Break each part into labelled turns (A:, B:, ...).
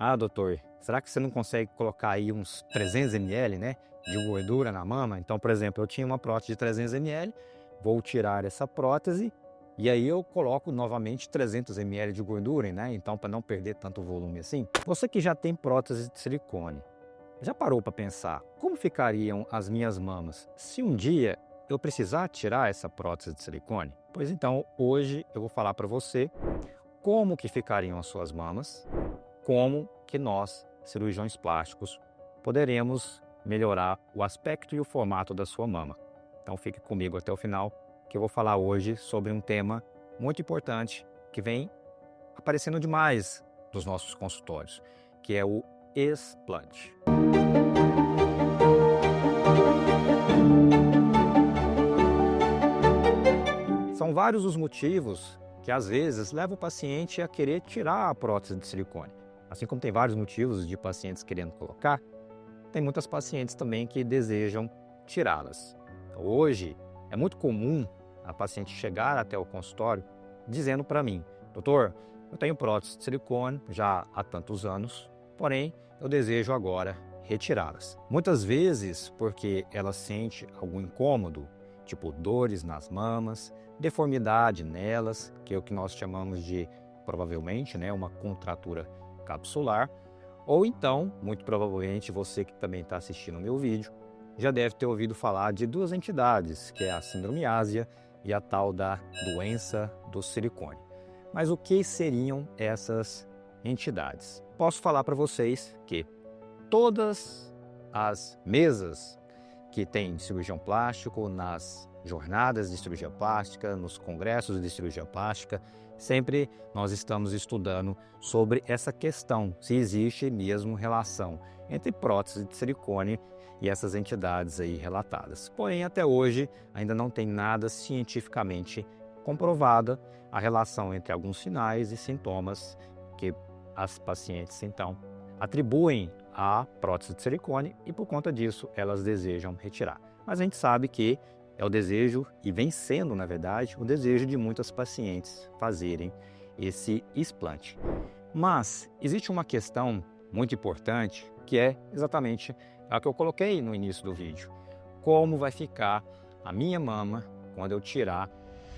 A: Ah, doutor, será que você não consegue colocar aí uns 300 ml, né, de gordura na mama? Então, por exemplo, eu tinha uma prótese de 300 ml, vou tirar essa prótese e aí eu coloco novamente 300 ml de gordura, né? Então, para não perder tanto volume assim. Você que já tem prótese de silicone, já parou para pensar como ficariam as minhas mamas se um dia eu precisar tirar essa prótese de silicone? Pois então, hoje eu vou falar para você como que ficariam as suas mamas, como que nós, cirurgiões plásticos, poderemos melhorar o aspecto e o formato da sua mama. Então fique comigo até o final, que eu vou falar hoje sobre um tema muito importante que vem aparecendo demais nos nossos consultórios, que é o explante. São vários os motivos que às vezes levam o paciente a querer tirar a prótese de silicone. Assim como tem vários motivos de pacientes querendo colocar, tem muitas pacientes também que desejam tirá-las. Então, hoje é muito comum a paciente chegar até o consultório dizendo para mim: doutor, eu tenho prótese de silicone já há tantos anos, porém eu desejo agora retirá-las. Muitas vezes porque ela sente algum incômodo, tipo dores nas mamas, deformidade nelas, que é o que nós chamamos de, provavelmente, né, uma contratura capsular, ou então, muito provavelmente, você que também está assistindo o meu vídeo, já deve ter ouvido falar de duas entidades, que é a síndrome ásia e a tal da doença do silicone. Mas o que seriam essas entidades? Posso falar para vocês que todas as mesas que tem cirurgião plástico, nas jornadas de cirurgia plástica, nos congressos de cirurgia plástica, sempre nós estamos estudando sobre essa questão, se existe mesmo relação entre prótese de silicone e essas entidades aí relatadas. Porém, até hoje, ainda não tem nada cientificamente comprovada a relação entre alguns sinais e sintomas que as pacientes, então, atribuem à prótese de silicone e, por conta disso, elas desejam retirar. Mas a gente sabe que é o desejo, e vem sendo, na verdade, o desejo de muitas pacientes fazerem esse explante. Mas existe uma questão muito importante, que é exatamente a que eu coloquei no início do vídeo. Como vai ficar a minha mama quando eu tirar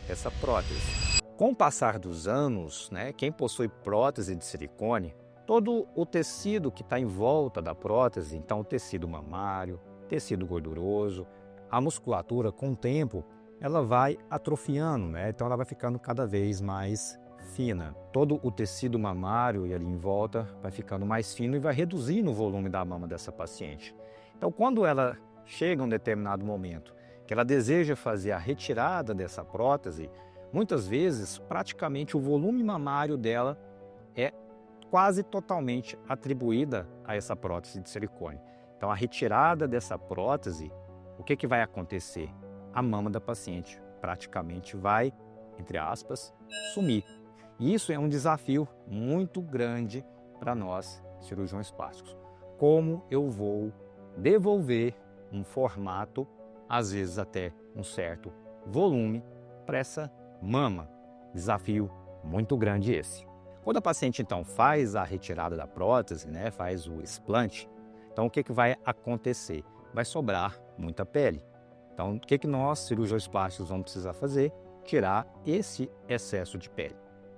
A: essa prótese? Com o passar dos anos, né, quem possui prótese de silicone, todo o tecido que está em volta da prótese, então o tecido mamário, tecido gorduroso, a musculatura, com o tempo, ela vai atrofiando, né? Então ela vai ficando cada vez mais fina. Todo o tecido mamário e ali em volta vai ficando mais fino e vai reduzindo o volume da mama dessa paciente. Então quando ela chega a um determinado momento que ela deseja fazer a retirada dessa prótese, muitas vezes praticamente o volume mamário dela é quase totalmente atribuída a essa prótese de silicone. Então, a retirada dessa prótese, o que vai acontecer? A mama da paciente praticamente vai, entre aspas, sumir. E isso é um desafio muito grande para nós, cirurgiões plásticos. Como eu vou devolver um formato, às vezes até um certo volume, para essa mama? Desafio muito grande esse. Quando a paciente, então, faz a retirada da prótese, né, faz o explante, então o que vai acontecer? Vai sobrar muita pele. Então, o que nós, cirurgiões plásticos, vamos precisar fazer? Tirar esse excesso de pele.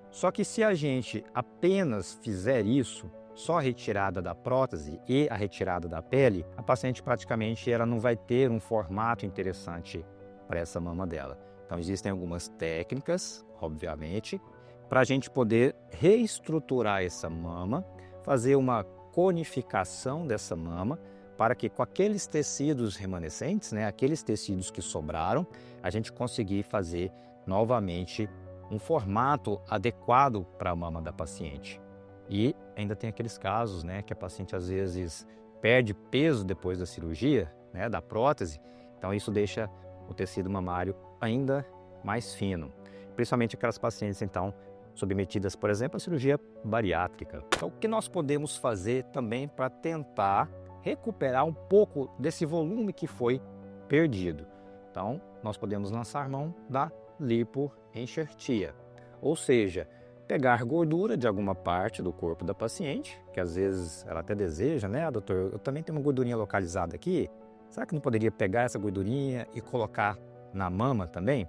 A: Só que se a gente apenas fizer isso, só a retirada da prótese e a retirada da pele, a paciente praticamente ela não vai ter um formato interessante para essa mama dela. Então, existem algumas técnicas, obviamente, para a gente poder reestruturar essa mama, fazer uma conificação dessa mama, para que com aqueles tecidos remanescentes, né, aqueles tecidos que sobraram, a gente conseguir fazer novamente um formato adequado para a mama da paciente. E ainda tem aqueles casos, né, que a paciente às vezes perde peso depois da cirurgia, né, da prótese, então isso deixa o tecido mamário ainda mais fino, principalmente aquelas pacientes, então, submetidas, por exemplo, à cirurgia bariátrica. Então, o que nós podemos fazer também para tentar recuperar um pouco desse volume que foi perdido? Então, nós podemos lançar mão da lipoenxertia, ou seja, pegar gordura de alguma parte do corpo da paciente, que às vezes ela até deseja, né? Doutor, eu também tenho uma gordurinha localizada aqui. Será que não poderia pegar essa gordurinha e colocar na mama também?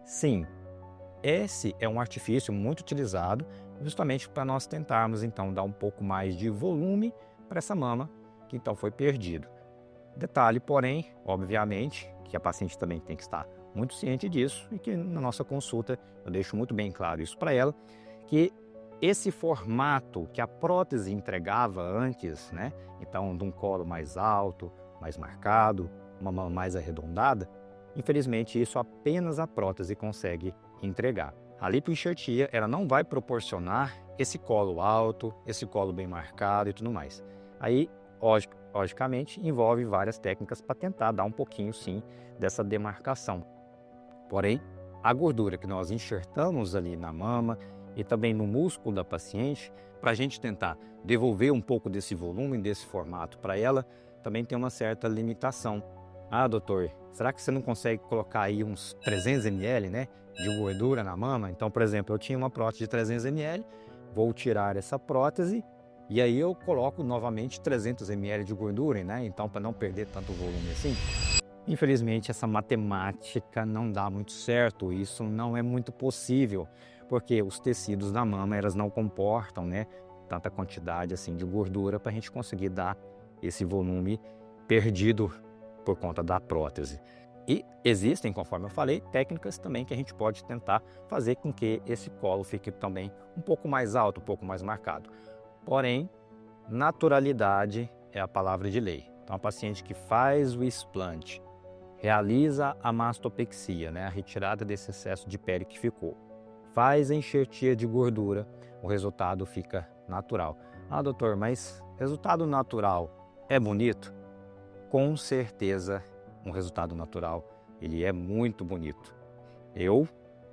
A: Sim, esse é um artifício muito utilizado justamente para nós tentarmos então dar um pouco mais de volume para essa mama que então foi perdido. Detalhe, porém, obviamente, que a paciente também tem que estar muito ciente disso e que na nossa consulta eu deixo muito bem claro isso para ela, que esse formato que a prótese entregava antes, né? Então, de um colo mais alto, mais marcado, uma mão mais arredondada, infelizmente isso apenas a prótese consegue entregar. A lipoenxertia, ela não vai proporcionar esse colo alto, esse colo bem marcado e tudo mais. Aí, logicamente, envolve várias técnicas para tentar dar um pouquinho, sim, dessa demarcação. Porém, a gordura que nós enxertamos ali na mama e também no músculo da paciente, para a gente tentar devolver um pouco desse volume, desse formato para ela, também tem uma certa limitação. Ah, doutor, será que você não consegue colocar aí uns 300 ml, né, de gordura na mama? Então, por exemplo, eu tinha uma prótese de 300 ml, vou tirar essa prótese e aí eu coloco novamente 300 ml de gordura, né? Então, para não perder tanto volume assim. Infelizmente, essa matemática não dá muito certo, isso não é muito possível, porque os tecidos da mama, elas não comportam, né, tanta quantidade assim de gordura para a gente conseguir dar esse volume perdido por conta da prótese. E existem, conforme eu falei, técnicas também que a gente pode tentar fazer com que esse colo fique também um pouco mais alto, um pouco mais marcado. Porém, naturalidade é a palavra de lei. Então, a paciente que faz o explante, realiza a mastopexia, né, a retirada desse excesso de pele que ficou, faz a enxertia de gordura, o resultado fica natural. Ah, doutor, mas resultado natural é bonito? Com certeza, um resultado natural, ele é muito bonito.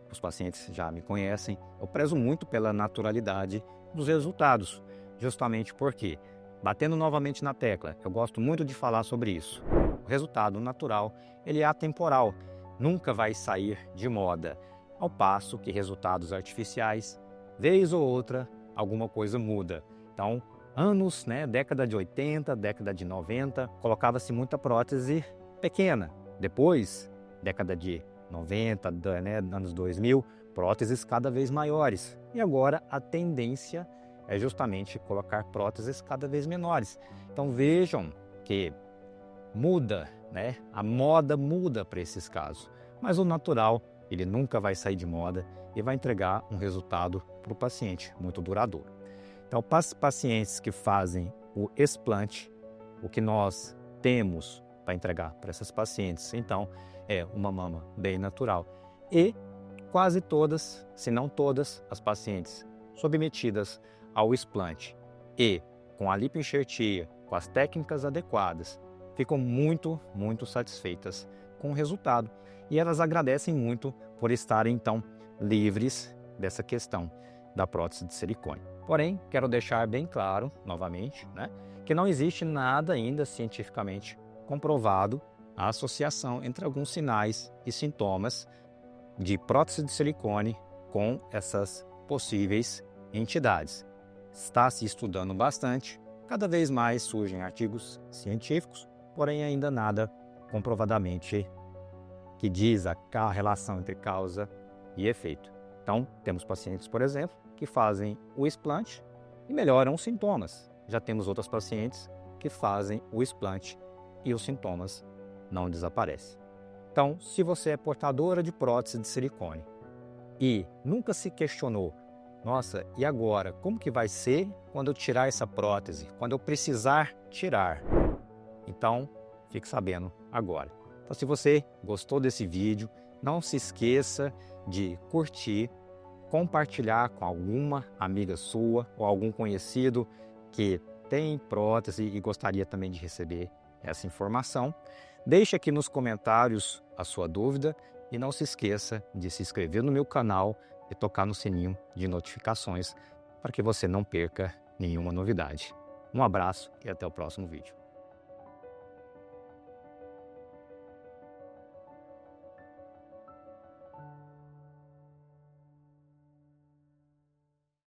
A: Os pacientes já me conhecem, eu prezo muito pela naturalidade dos resultados, justamente porque, batendo novamente na tecla, eu gosto muito de falar sobre isso. O resultado natural, ele é atemporal, nunca vai sair de moda, ao passo que resultados artificiais, vez ou outra, alguma coisa muda. Então, anos, né, década de 80, década de 90, colocava-se muita prótese pequena. Depois, década de 90, né, anos 2000, próteses cada vez maiores. E agora a tendência é justamente colocar próteses cada vez menores. Então vejam que muda, né? A moda muda para esses casos. Mas o natural, ele nunca vai sair de moda e vai entregar um resultado para o paciente muito duradouro. Então, para os pacientes que fazem o explante, o que nós temos para entregar para essas pacientes, então, é uma mama bem natural. E quase todas, se não todas, as pacientes submetidas ao explante e com a lipoenxertia, com as técnicas adequadas, ficam muito, muito satisfeitas com o resultado. E elas agradecem muito por estarem, então, livres dessa questão da prótese de silicone. Porém, quero deixar bem claro, novamente, né, que não existe nada ainda cientificamente comprovado a associação entre alguns sinais e sintomas de prótese de silicone com essas possíveis entidades. Está se estudando bastante, cada vez mais surgem artigos científicos, porém ainda nada comprovadamente que diz a relação entre causa e efeito. Então, temos pacientes, por exemplo, que fazem o explante e melhoram os sintomas. Já temos outras pacientes que fazem o explante e os sintomas não desaparecem. Então, se você é portadora de prótese de silicone e nunca se questionou, nossa, e agora? Como que vai ser quando eu tirar essa prótese? Quando eu precisar tirar? Então, fique sabendo agora. Então, se você gostou desse vídeo, não se esqueça de curtir, compartilhar com alguma amiga sua ou algum conhecido que tem prótese e gostaria também de receber essa informação. Deixe aqui nos comentários a sua dúvida e não se esqueça de se inscrever no meu canal e tocar no sininho de notificações para que você não perca nenhuma novidade. Um abraço e até o próximo vídeo.